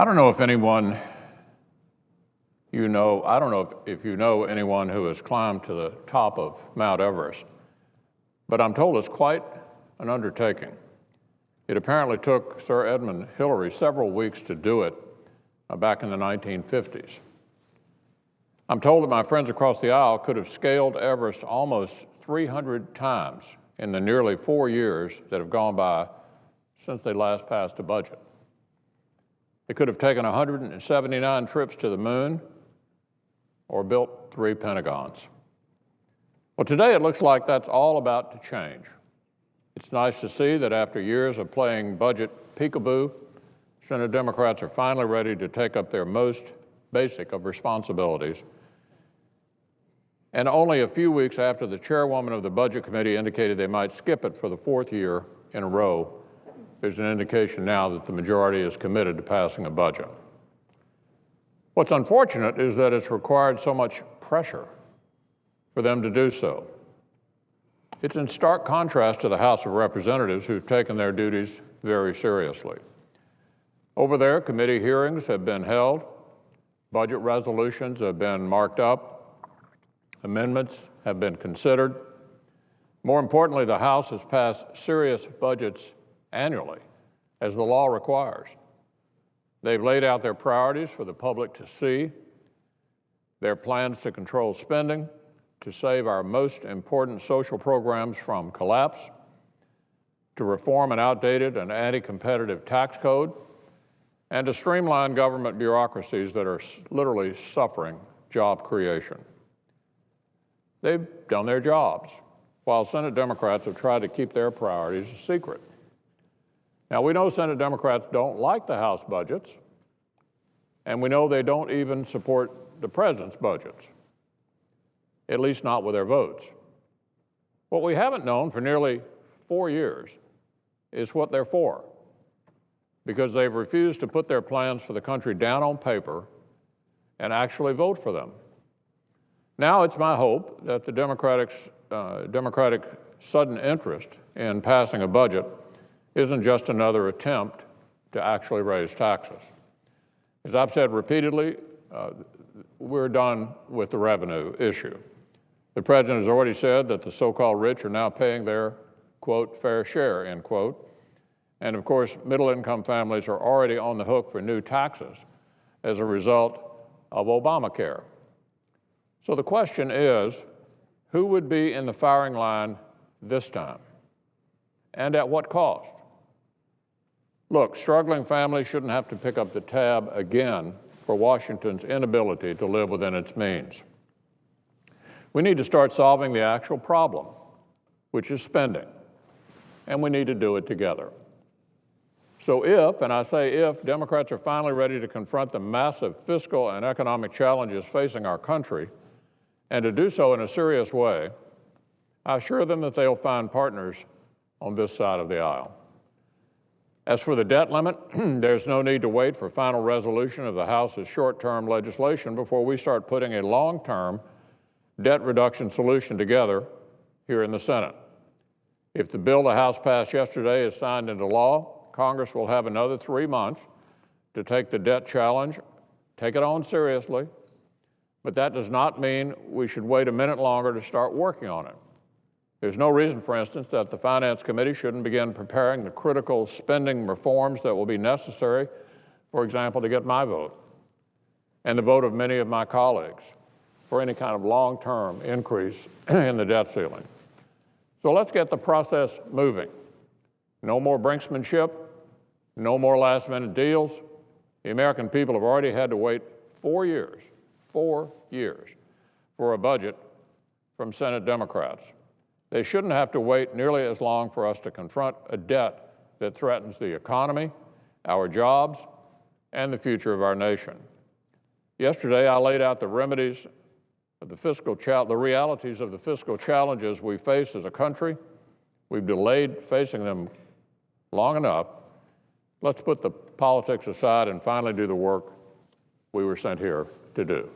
I don't know if anyone I don't know if you know anyone who has climbed to the top of Mount Everest, but I'm told it's quite an undertaking. It apparently took Sir Edmund Hillary several weeks to do it back in the 1950s. I'm told that my friends across the aisle could have scaled Everest almost 300 times in the nearly 4 years that have gone by since they last passed a budget. They could have taken 179 trips to the moon or built 3 Pentagons. Well, today it looks like that's all about to change. It's nice to see that after years of playing budget peekaboo, Senate Democrats are finally ready to take up their most basic of responsibilities. And only a few weeks after the chairwoman of the Budget Committee indicated they might skip it for the 4th year in a row, there's an indication now that the majority is committed to passing a budget. What's unfortunate is that it's required so much pressure for them to do so. It's in stark contrast to the House of Representatives, who've taken their duties very seriously. Over there, committee hearings have been held, budget resolutions have been marked up, amendments have been considered. More importantly, the House has passed serious budgets annually, as the law requires. They've laid out their priorities for the public to see, their plans to control spending, to save our most important social programs from collapse, to reform an outdated and anti-competitive tax code, and to streamline government bureaucracies that are literally suffering job creation. They've done their jobs, while Senate Democrats have tried to keep their priorities a secret. Now, we know Senate Democrats don't like the House budgets, and we know they don't even support the president's budgets, at least not with their votes. What we haven't known for nearly 4 years is what they're for, because they've refused to put their plans for the country down on paper and actually vote for them. Now it's my hope that the Democratic sudden interest in passing a budget isn't just another attempt to actually raise taxes. As I've said repeatedly, we're done with the revenue issue. The president has already said that the so-called rich are now paying their, quote, fair share, end quote. And of course, middle-income families are already on the hook for new taxes as a result of Obamacare. So the question is, who would be in the firing line this time? And at what cost? Look, struggling families shouldn't have to pick up the tab again for Washington's inability to live within its means. We need to start solving the actual problem, which is spending, and we need to do it together. So if, and I say if, Democrats are finally ready to confront the massive fiscal and economic challenges facing our country, and to do so in a serious way, I assure them that they'll find partners on this side of the aisle. As for the debt limit, there's no need to wait for final resolution of the House's short-term legislation before we start putting a long-term debt reduction solution together here in the Senate. If the bill the House passed yesterday is signed into law, Congress will have another 3 months to take the debt challenge, take it on seriously, but that does not mean we should wait a minute longer to start working on it. There's no reason, for instance, that the Finance Committee shouldn't begin preparing the critical spending reforms that will be necessary, for example, to get my vote and the vote of many of my colleagues for any kind of long-term increase in the debt ceiling. So let's get the process moving. No more brinksmanship, no more last-minute deals. The American people have already had to wait 4 years for a budget from Senate Democrats. They shouldn't have to wait nearly as long for us to confront a debt that threatens the economy, our jobs, and the future of our nation. Yesterday, I laid out the remedies of the realities of the fiscal challenges we face as a country. We've delayed facing them long enough. Let's put the politics aside and finally do the work we were sent here to do.